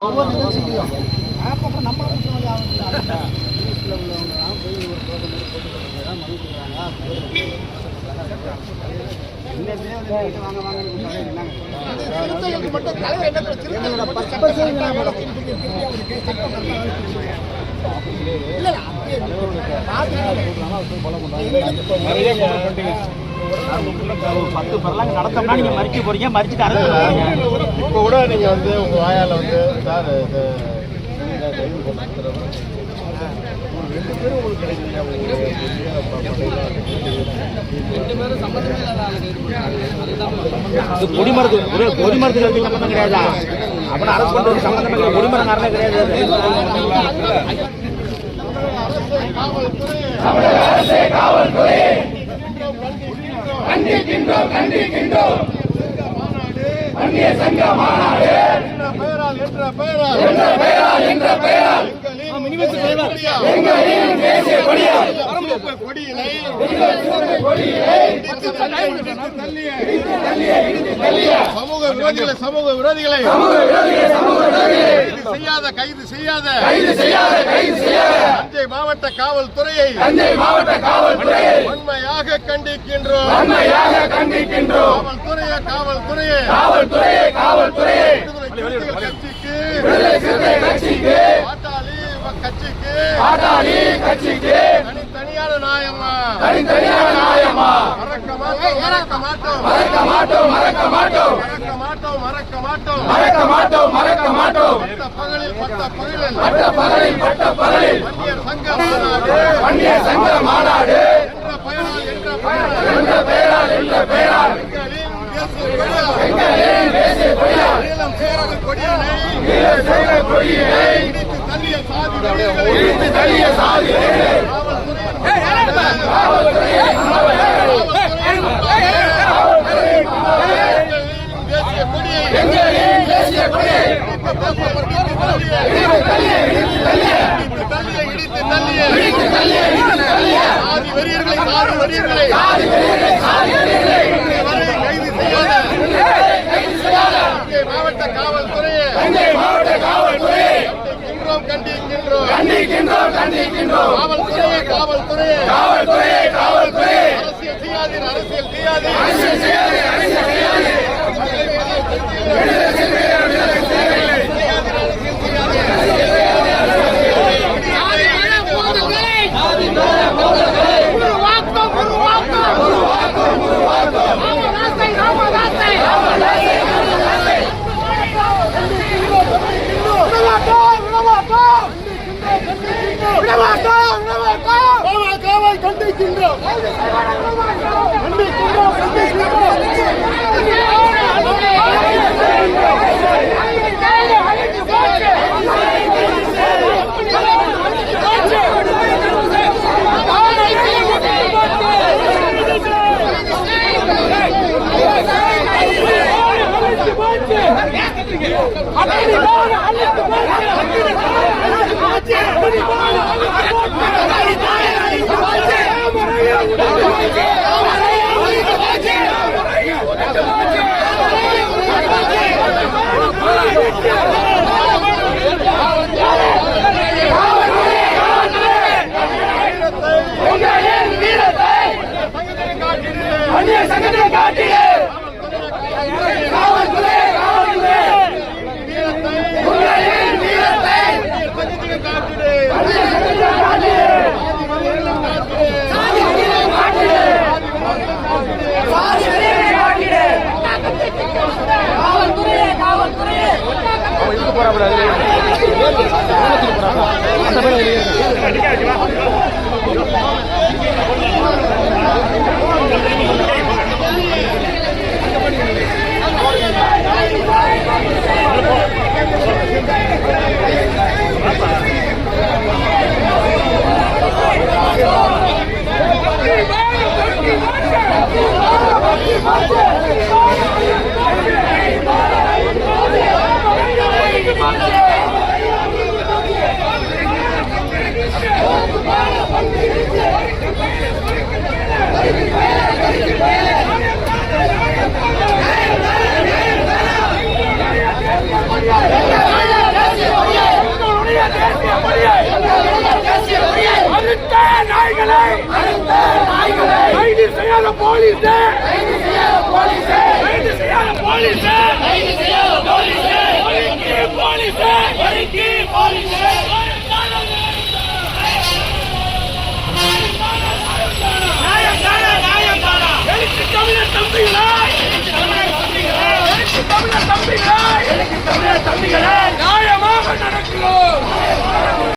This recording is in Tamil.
ஒவ்வொரு நிகழ்ச்சிக்கும் அப்புறம் நம்ம நியூஸில் உள்ளவங்கலாம் போய் ஒரு தோட்டம் போட்டு தான் மனு கொடுக்குறாங்க. வாங்க வாங்கன்னு பத்து பேர்லாம் நடத்தோம்னா நீங்க மறிக்க போறீங்க, மறிச்சுட்டு அரசு இப்போ கூட நீங்க வந்து உங்க வாயால வந்து சார் ரெண்டு பேரும் உங்களுக்கு கிடைக்கல. கொடிமரத்துக்கு சம்பந்தம் கிடையாதா? அப்படின்னா அரசு பண்றது சம்பந்தம் இல்லை. கொடிமரங்காரனே கிடையாது. காவல்துறை கண்டிக்கின்றோம் கண்டிக்கின்றோம். அந்நிய சங்க மாநாடு என்ற பெயரால் எங்களின் தேசிய கொடியால் கொடியினை சமூக விரோதிகளை கைது செய்யாத தஞ்சை மாவட்ட காவல்துறையை வன்மையாக கண்டிக்கின்றோம். காவல்துறையை பாட்டாளி கட்சிக்கு தனித்தனியான நியாயமா மறக்க மாட்டோம். பட்ட பகலில் வன்னியர் சங்க மாநாடு என்ற பெயரால் எங்களின் தேசிய கொடியால் கொடியினை இடித்து தள்ளிய சாதி எங்களின் தேசிய கொடியை சாதி வெறியர்களை கைது செய்யாத மாவட்ட காவல்துறையை கண்டிக்கின்றோம். காவல்துறையை அரசியல் செய்யாதீர். Thank you. நாய்களை கைது செய்யாத போலீஸே கைது செய்யாத போலீஸே போலீஸே